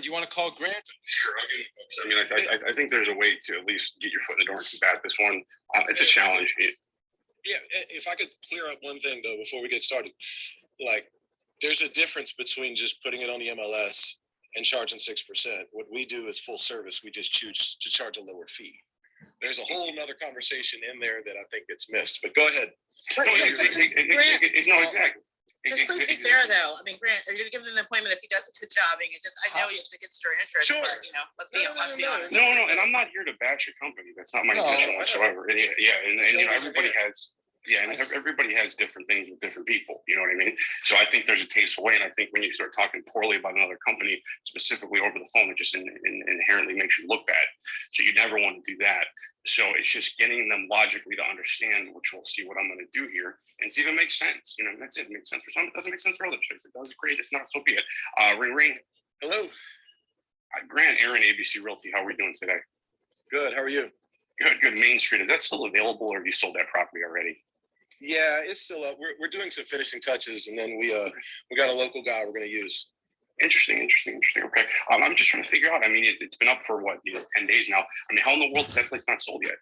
Do you want to call Grant? Sure. I mean, I think there's a way to at least get your foot in the door and combat this one. It's a challenge. Yeah, if I could clear up one thing though before we get started, like there's a difference between just putting it on the MLS and charging 6%. What we do is full service. We just choose to charge a lower fee. There's a whole nother conversation in there that I think gets missed. But go ahead. No, exactly. Just please be fair, though. I mean, Grant, are you going to give him an appointment if he does a good job? I know it's against your interest, sure. But let's be honest. No, and I'm not here to bash your company. That's not my intention whatsoever. And everybody has. Yeah, and everybody has different things with different people. You know what I mean? So I think there's a tasteful way, and I think when you start talking poorly about another company, specifically over the phone, it just inherently makes you look bad. So you never want to do that. So it's just getting them logically to understand, which we'll see what I'm going to do here, and see if it makes sense. That's it. It makes sense for some. It doesn't make sense for others. If it does, great. If not, so be it. Ring. Hello. Grant, Aaron, ABC Realty. How are we doing today? Good. How are you? Good. Main Street. Is that still available, or have you sold that property already? Yeah, it's still up. We're doing some finishing touches, and then we got a local guy we're going to use. Interesting. Okay, I'm just trying to figure out. I mean, it's been up for 10 days now. I mean, how in the world is that place not sold yet?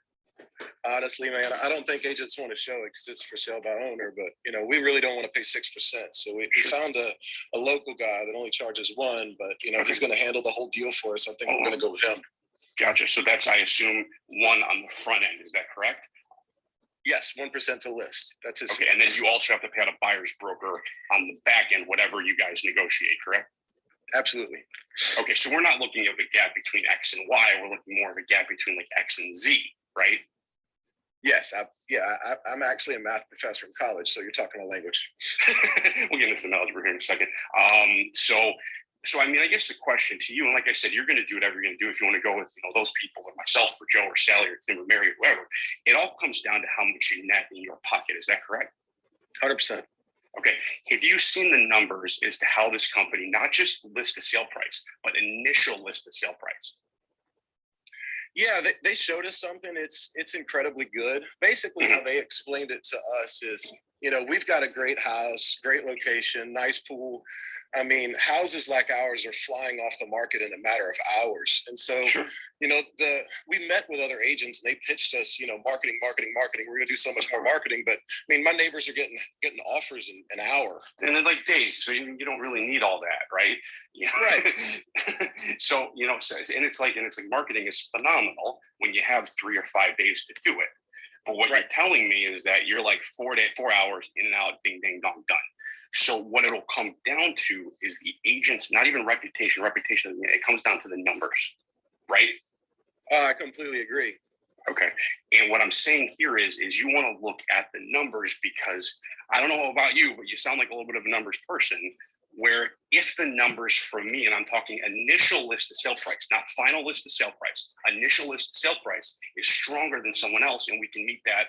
Honestly, man, I don't think agents want to show it because it's for sale by owner. But we really don't want to pay 6%. So we found a local guy that only charges 1%, but he's going to handle the whole deal for us. I think we're going to go with him. Gotcha. So that's, I assume, 1 on the front end. Is that correct? Yes, 1% to list. That's his. Okay, and then you also have to pay out a buyer's broker on the back end, whatever you guys negotiate, correct? Absolutely. Okay, so we're not looking at the gap between X and Y. We're looking more of a gap between like X and Z, right? Yes. I'm actually a math professor in college, so you're talking a language. We'll get into the algebra here in a second. So I mean, I guess the question to you, and like I said, you're going to do whatever you're going to do. If you want to go with those people, or myself, or Joe, or Sally, or Tim, or Mary, or whoever, it all comes down to how much you net in your pocket. Is that correct? 100%. Okay. Have you seen the numbers as to how this company not just list the sale price, but initial list the sale price? Yeah, they showed us something. It's incredibly good. Basically, how they explained it to us is, we've got a great house, great location, nice pool. I mean, houses like ours are flying off the market in a matter of hours. And so, sure. We met with other agents and they pitched us, marketing. We're going to do so much more marketing. But I mean, my neighbors are getting offers in an hour. And then like days. So you don't really need all that, right? Right. So, and it's like marketing is phenomenal when you have 3 or 5 days to do it. But what you're telling me is that you're like 4 hours in and out, ding, ding, dong, done. So what it'll come down to is the agent's, not even reputation, it comes down to the numbers, right? I completely agree. Okay. And what I'm saying here is you want to look at the numbers, because I don't know about you, but you sound like a little bit of a numbers person, where if the numbers from me, and I'm talking initial list of sale price, not final list of sale price, initial list of sale price is stronger than someone else, and we can meet that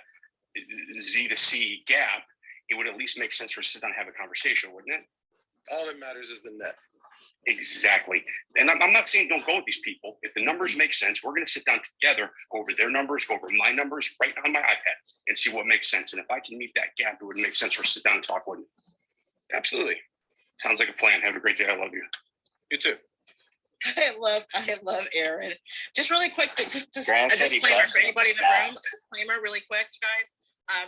Z to C gap, it would at least make sense for us to sit down and have a conversation, wouldn't it? All that matters is the net. Exactly. And I'm not saying don't go with these people. If the numbers make sense, we're going to sit down together, go over their numbers, go over my numbers right on my iPad and see what makes sense. And if I can meet that gap, it would make sense for us to sit down and talk with you. Absolutely. Sounds like a plan. Have a great day. I love you. You too. I love Aaron. Just really quick, just a disclaimer for anybody in the room. Disclaimer really quick, guys.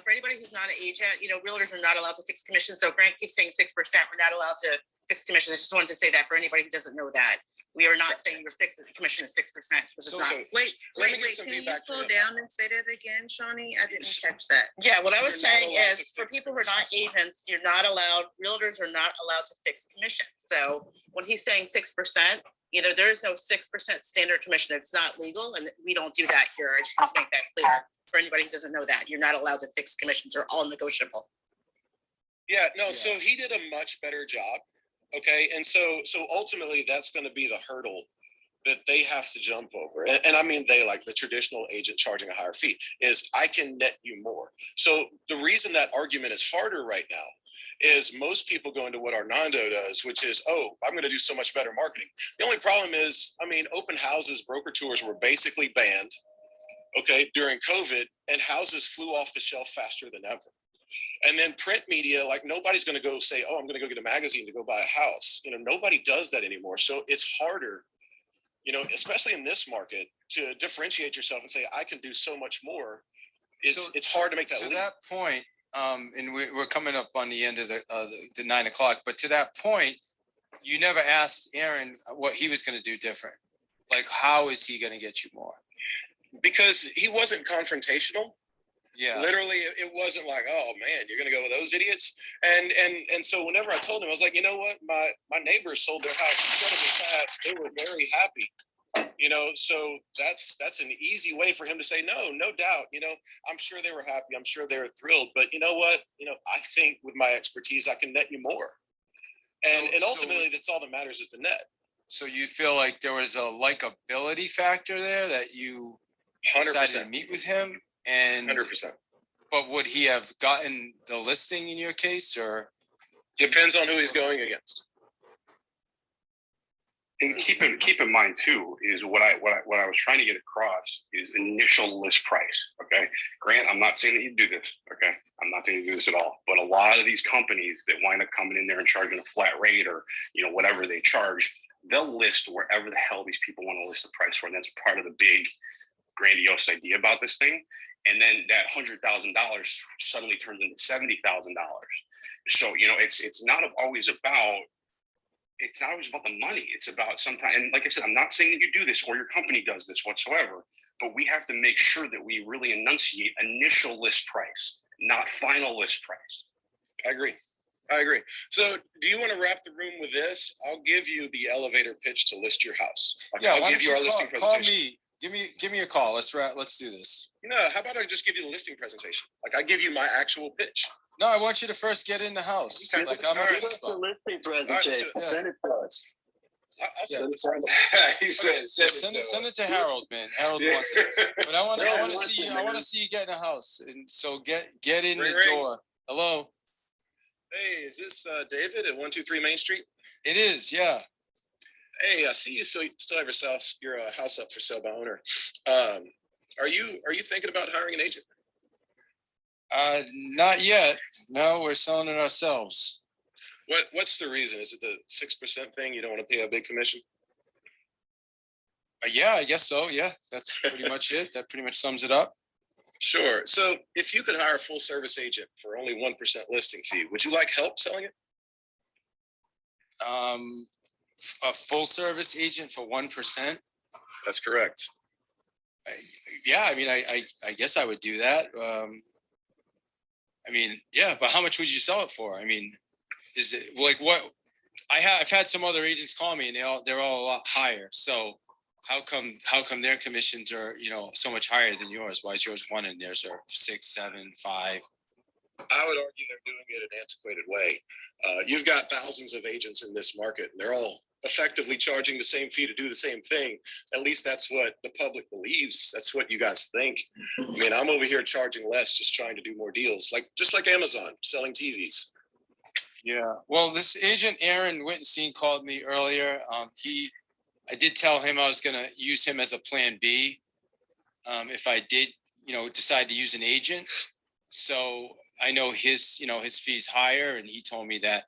For anybody who's not an agent, realtors are not allowed to fix commissions. So Grant keeps saying 6%. We're not allowed to fix commissions. I just wanted to say that for anybody who doesn't know that. We are not saying your fixed commission is 6%. Wait, can you slow down and say that again, Shawnee? I didn't catch that. Yeah, what I was saying is for people who are not agents, realtors are not allowed to fix commissions. So when he's saying 6%, either there is no 6% standard commission. It's not legal, and we don't do that here. I just want to make that clear for anybody who doesn't know that. You're not allowed to fix commissions. They're all negotiable. Yeah, no, so he did a much better job. Okay, and so ultimately that's going to be the hurdle that they have to jump over. And I mean they, like the traditional agent charging a higher fee, is I can net you more. So the reason that argument is harder right now is most people go into what Arnando does, which is, I'm going to do so much better marketing. The only problem is, open houses, broker tours were basically banned, okay, during COVID, and houses flew off the shelf faster than ever. And then print media, like nobody's going to go say, I'm going to go get a magazine to go buy a house. Nobody does that anymore. So it's harder especially in this market, to differentiate yourself and say, I can do so much more. It's hard to make that leap. To that point, and we're coming up on the end of the 9 o'clock, but to that point, you never asked Aaron what he was going to do different. Like, how is he going to get you more? Because he wasn't confrontational. Yeah. Literally, it wasn't like, oh man, you're gonna go with those idiots. And so whenever I told him, I was like, you know what, my neighbors sold their house incredibly fast. They were very happy. So that's an easy way for him to say no doubt. I'm sure they were happy. I'm sure they were thrilled. But you know what? I think with my expertise, I can net you more. And ultimately, that's all that matters is the net. So you feel like there was a likability factor there that you 100%. decided to meet with him, and 100%. But would he have gotten the listing in your case, or depends on who he's going against? And keep in mind too is what I was trying to get across is initial list price. Okay, Grant, I'm not saying that you do this. Okay, I'm not saying you do this at all. But a lot of these companies that wind up coming in there and charging a flat rate or whatever they charge, they'll list wherever the hell these people want to list the price for. And that's part of the big grandiose idea about this thing. And then that $100,000 suddenly turns into $70,000. So, it's not always about the money. It's about sometimes, and like I said, I'm not saying that you do this or your company does this whatsoever, but we have to make sure that we really enunciate initial list price, not final list price. I agree. So do you want to wrap the room with this? I'll give you the elevator pitch to list your house. I'll give you our listing presentation. Call me. Give me a call. Let's do this. No, how about I just give you the listing presentation? I give you my actual pitch. No, I want you to first get in the house. Okay. I'm Give us the listing presentation. Right, send it to us. I'll send it. He said, send it to Harold, man. Harold wants it. But I want to see you. I want to see you get in a house, and so get in the door. Hello. Hey, is this David at 123 Main Street? It is, yeah. Hey, I see you still have your house up for sale by owner. Are you thinking about hiring an agent? Not yet. No, we're selling it ourselves. What's the reason? Is it the 6% thing? You don't want to pay a big commission? Yeah, I guess so. Yeah, that's pretty much it. That pretty much sums it up. Sure. So if you could hire a full service agent for only 1% listing fee, would you like help selling it? A full service agent for 1%. That's correct. I guess I would do that. But how much would you sell it for? Is it like what? I've had some other agents call me, and they're all a lot higher. So how come their commissions are so much higher than yours? Why is yours 1 and theirs are 6, 7, 5? I would argue they're doing it an antiquated way. You've got thousands of agents in this market, and they're all effectively charging the same fee to do the same thing. At least that's what the public believes. That's what you guys think. I'm over here charging less, just trying to do more deals, just like Amazon selling TVs. Yeah. Well, this agent Aaron Wittenstein called me earlier. I did tell him I was going to use him as a plan B if I did, decide to use an agent. So I know his fee's higher, and he told me that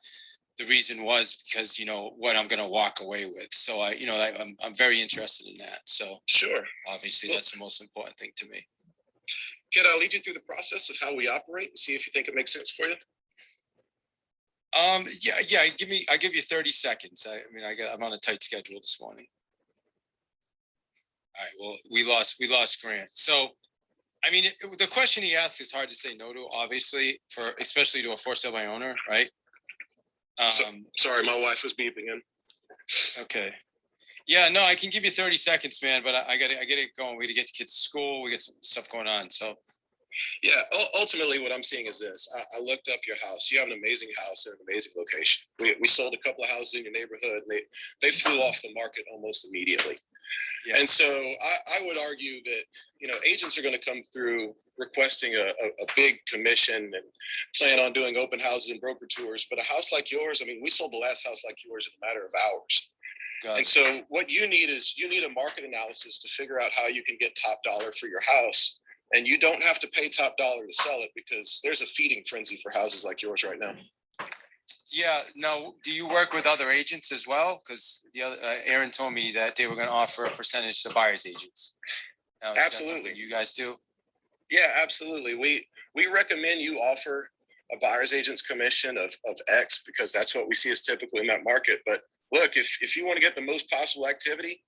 the reason was because, what I'm going to walk away with. So I'm very interested in that. So sure. Obviously that's the most important thing to me. Can I lead you through the process of how we operate and see if you think it makes sense for you? I'll give you 30 seconds. I'm on a tight schedule this morning. All right. Well, we lost Grant. So, the question he asked is hard to say no to, obviously, especially to a for sale by owner, right? Sorry, my wife was beeping in. Okay. Yeah, no, I can give you 30 seconds, man, but I got it going. We got to get the kids to school. We got some stuff going on. So. Yeah, ultimately what I'm seeing is this. I looked up your house. You have an amazing house in an amazing location. We sold a couple of houses in your neighborhood, and they flew off the market almost immediately. Yeah. And so I would argue that, agents are going to come through requesting a big commission and plan on doing open houses and broker tours. But a house like yours, we sold the last house like yours in a matter of hours. And so what you need a market analysis to figure out how you can get top dollar for your house. And you don't have to pay top dollar to sell it, because there's a feeding frenzy for houses like yours right now. Yeah. Now, do you work with other agents as well? Because the other Aaron told me that they were going to offer a percentage to buyers agents. Now, is that something Absolutely. you guys do? Yeah, absolutely. We recommend you offer a buyer's agent's commission of X because that's what we see is typically in that market. But look, if you want to get the most possible activity,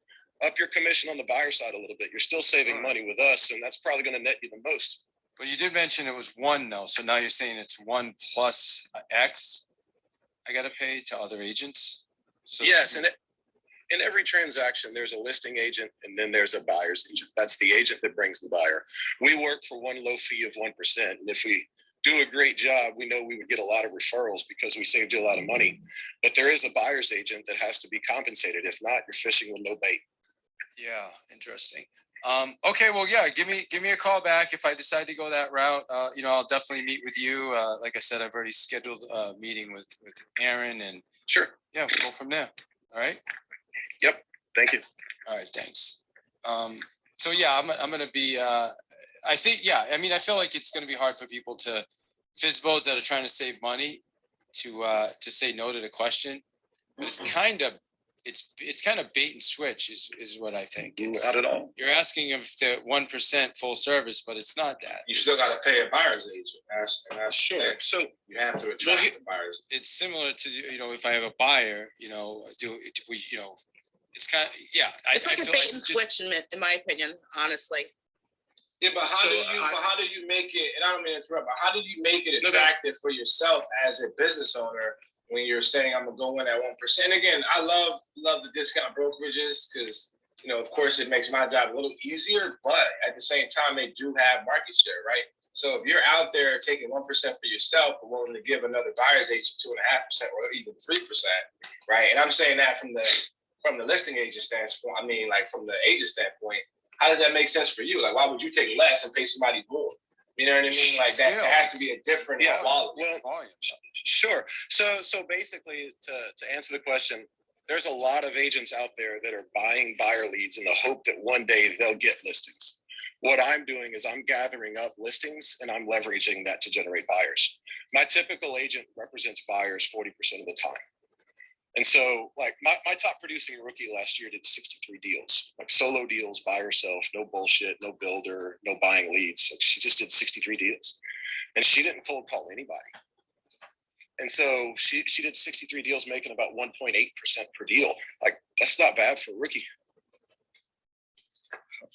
up your commission on the buyer side a little bit. You're still saving money with us, and that's probably going to net you the most. But you did mention it was 1 though, so now you're saying it's 1 plus X. I got to pay to other agents. So yes, and in every transaction, there's a listing agent and then there's a buyer's agent. That's the agent that brings the buyer. We work for one low fee of 1%. And if we do a great job, we know we would get a lot of referrals because we saved you a lot of money. But there is a buyer's agent that has to be compensated. If not, you're fishing with no bait. Yeah, interesting. Okay, well, yeah, give me a call back if I decide to go that route. I'll definitely meet with you. Like I said, I've already scheduled a meeting with Aaron, and sure, yeah, we'll go from there. All right. Yep. Thank you. All right. Thanks. So yeah, I'm gonna be. I think I feel like it's gonna be hard for people to FSBOs that are trying to save money to say no to the question, but it's kind of bait and switch is what I think. Not at all. You're asking them to 1% full service, but it's not that. You still got to pay a buyer's agent. That's sure. Fair. So you have to attract the buyers. It's similar to if I have a buyer, do we it's kind of It's like a bait and switch in my opinion, honestly. Yeah, but how do you make it? And I don't mean to interrupt, but how do you make it attractive for yourself as a business owner when you're saying I'm gonna go in at 1%? And again, I love the discount brokerages because of course it makes my job a little easier, but at the same time they do have market share, right? So if you're out there taking 1% for yourself, but willing to give another buyer's agent 2.5% or even 3%, right? And I'm saying that from the listing agent standpoint. I mean, like from the agent standpoint. How does that make sense for you? Like, why would you take less and pay somebody more? You know what I mean? Like that has to be a different quality. Well, sure. So basically, to answer the question, there's a lot of agents out there that are buying buyer leads in the hope that one day they'll get listings. What I'm doing is I'm gathering up listings and I'm leveraging that to generate buyers. My typical agent represents buyers 40% of the time. And so like my top producing rookie last year did 63 deals, like solo deals by herself, no bullshit, no builder, no buying leads. Like she just did 63 deals and she didn't cold call anybody. And so she did 63 deals, making about 1.8% per deal. Like that's not bad for a rookie.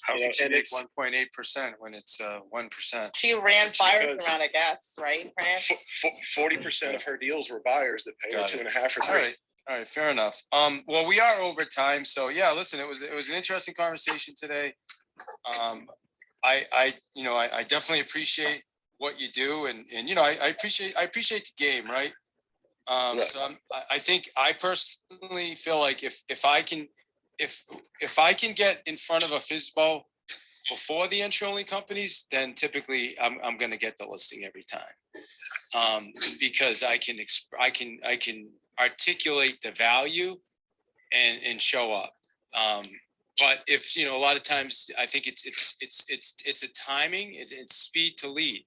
How can she make 1.8% when it's 1%? She ran buyers around, I guess, right? 40% of her deals were buyers that paid her 2.5 or 3. All right, fair enough. Well, we are over time, so yeah. Listen, it was an interesting conversation today. I definitely appreciate what you do, and I appreciate the game, right? So I think I personally feel like if I can get in front of a FSBO before the entry only companies, then typically I'm going to get the listing every time, because I can articulate the value and show up. But if a lot of times I think it's a timing, it's speed to lead.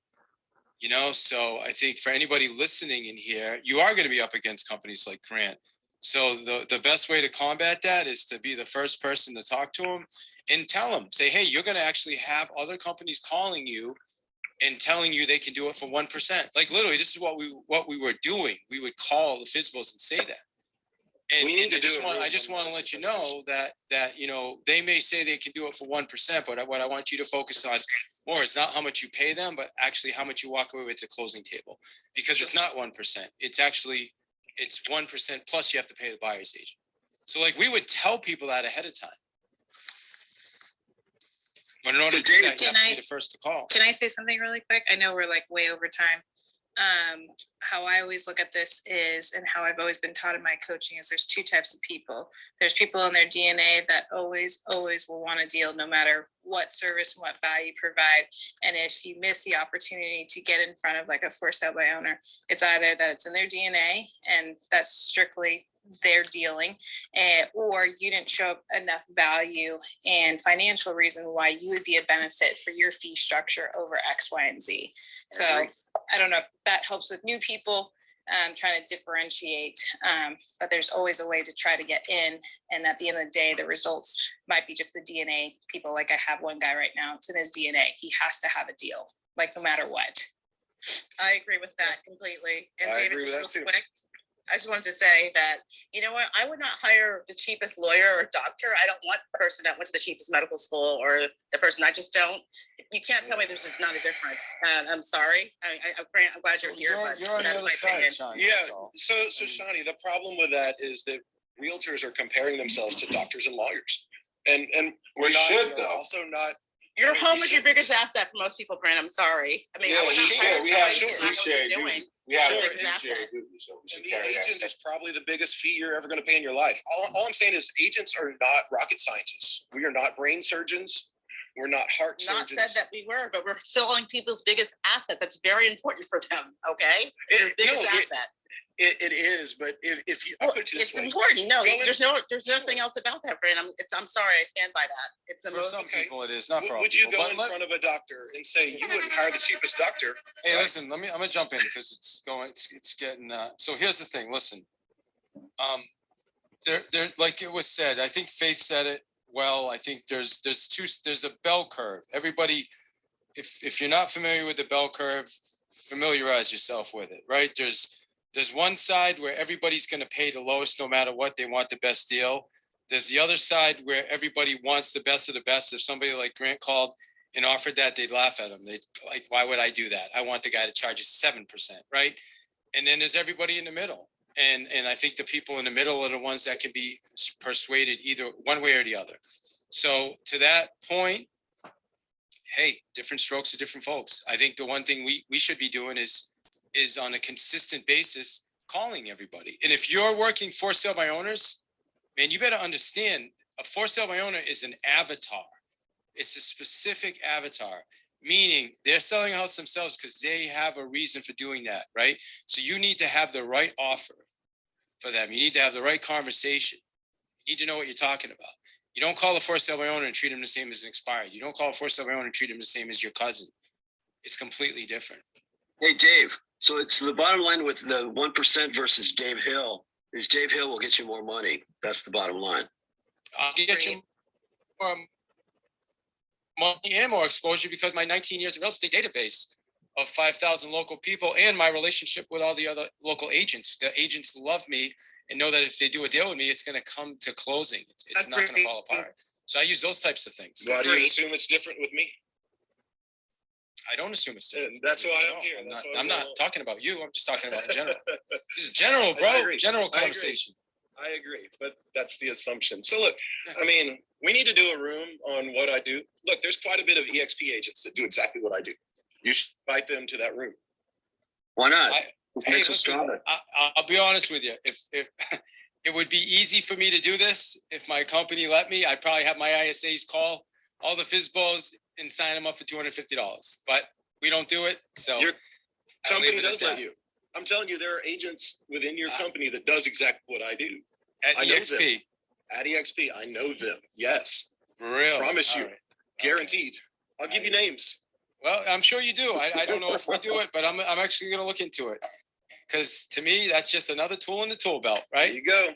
So I think for anybody listening in here, you are going to be up against companies like Grant. So the best way to combat that is to be the first person to talk to them and tell them, say, hey, you're going to actually have other companies calling you and telling you they can do it for 1%. Like literally, this is what we were doing. We would call the FSBOs and say that. And I just want to let you know that they may say they can do it for 1%, but what I want you to focus on more is not how much you pay them, but actually how much you walk away with at the closing table. Because it's not 1%. It's 1% plus you have to pay the buyer's agent. So like we would tell people that ahead of time. But in order to do that, you have to be the first to call. Can I say something really quick? I know we're like way over time. How I always look at this is, and how I've always been taught in my coaching is there's two types of people. There's people in their DNA that always will want to deal no matter what service and what value you provide. And if you miss the opportunity to get in front of like a for sale by owner, it's either that it's in their DNA and that's strictly their dealing, or you didn't show up enough value and financial reason why you would be a benefit for your fee structure over X, Y, and Z. So I don't know if that helps with new people. trying to differentiate. But there's always a way to try to get in. And at the end of the day, the results might be just the DNA people. Like I have one guy right now, it's in his DNA. He has to have a deal, like no matter what. I agree with that completely. And I David, agree with real that too. quick, I just wanted to say that, you know what, I would not hire the cheapest lawyer or doctor. I don't want the person that went to the cheapest medical school or the person, I just don't. You can't tell me there's not a difference. And I'm sorry. Grant, I'm glad you're here, but You're on the that's other my side, opinion. Sean. Yeah. that's all. So Shani, the problem with that is that realtors are comparing themselves to doctors and lawyers, and we're We not. should, we're though. also not. Your we home is your should. biggest asset for most people, Grant. I'm sorry. I mean, I would not hire we have somebody who's not fiduciary what they're doing. duty. We have Sure, a and fiduciary asset. duty, so we should And the carry that. agent is probably the biggest fee you're ever going to pay in your life. All I'm saying is agents are not rocket scientists. We are not brain surgeons. We're not heart Not surgeons. said that we were, but we're selling people's biggest asset. That's very important for them. Okay, their biggest asset. It is, but if you, Well, I'll put it this it's way. important. No, Go in- there's nothing else about that, Grant. I'm sorry. I stand by that. It's the For most. some okay. people it is, not for all Would you people. go in front of a doctor and say you wouldn't hire the cheapest doctor? Hey, listen, I'm gonna jump in because it's getting, so here's the thing, listen. There, like it was said, I think Faith said it well, I think there's a bell curve. Everybody, if you're not familiar with the bell curve, familiarize yourself with it, right? There's one side where everybody's gonna pay the lowest no matter what, they want the best deal. There's the other side where everybody wants the best of the best. If somebody like Grant called and offered that, they'd laugh at him. They'd like, why would I do that? I want the guy to charge us 7%, right? And then there's everybody in the middle. And I think the people in the middle are the ones that can be persuaded either one way or the other. So to that point, hey, different strokes for different folks. I think the one thing we should be doing is on a consistent basis calling everybody. And if you're working for sale by owners, man, you better understand a for sale by owner is an avatar. It's a specific avatar, meaning they're selling a house themselves because they have a reason for doing that, right? So you need to have the right offer for them. You need to have the right conversation. You need to know what you're talking about. You don't call a for sale by owner and treat them the same as an expired. You don't call a for sale by owner and treat them the same as your cousin. It's completely different. Hey, Dave. So it's the bottom line with the 1% versus Dave Hill is Dave Hill will get you more money. That's the bottom line. I'll get you more money and more exposure because my 19 years of real estate database of 5,000 local people and my relationship with all the other local agents. The agents love me and know that if they do a deal with me, it's going to come to closing. It's not going to fall apart. So I use those types of things. Why do you assume it's different with me? I don't assume it's different. And that's why I'm No, here. I'm not talking about you. I'm just talking about in general. This is general, bro. I agree. General I agree. conversation. I agree, but that's the assumption. So look, I mean, we need to do a room on what I do. Look, there's quite a bit of EXP agents that do exactly what I do. You should invite them to that room. Why not? Hey, listen, I'll be honest with you. If it would be easy for me to do this, if my company let me, I'd probably have my ISAs call all the FSBOs and sign them up for $250. But we don't do it, so Your I'll company leave it at does that. let you. I'm telling you, there are agents within your company that does exactly what I do. At I know EXP. them. At EXP, I know them. Yes, Really? promise you, All right. guaranteed. I'll give you names. Well, I'm sure you do. I don't know if we do it, but I'm actually going to look into it. Because to me, that's just another tool in the tool belt, There right? you go.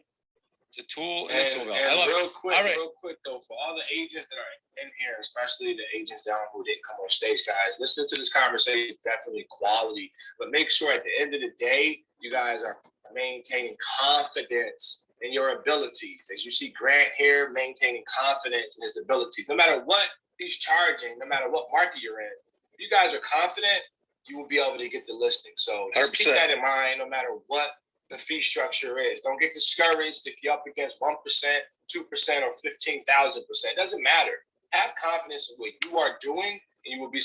It's a tool in the And, tool belt. and I love real it. quick, All right. real quick though, for all the agents that are in here, especially the agents down who didn't come on stage, guys, listen to this conversation. It's definitely quality, but make sure at the end of the day, you guys are maintaining confidence in your abilities. As you see Grant here, maintaining confidence in his abilities. No matter what he's charging, no matter what market you're in, if you guys are confident, you will be able to get the listing. So just keep 100%. that in mind, no matter what the fee structure is. Don't get discouraged if you're up against 1%, 2%, or 15,000%. It doesn't matter. Have confidence in what you are doing, and you will be.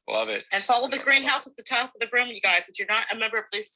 Love it. And follow the greenhouse at the top of the room, you guys. If you're not a member, please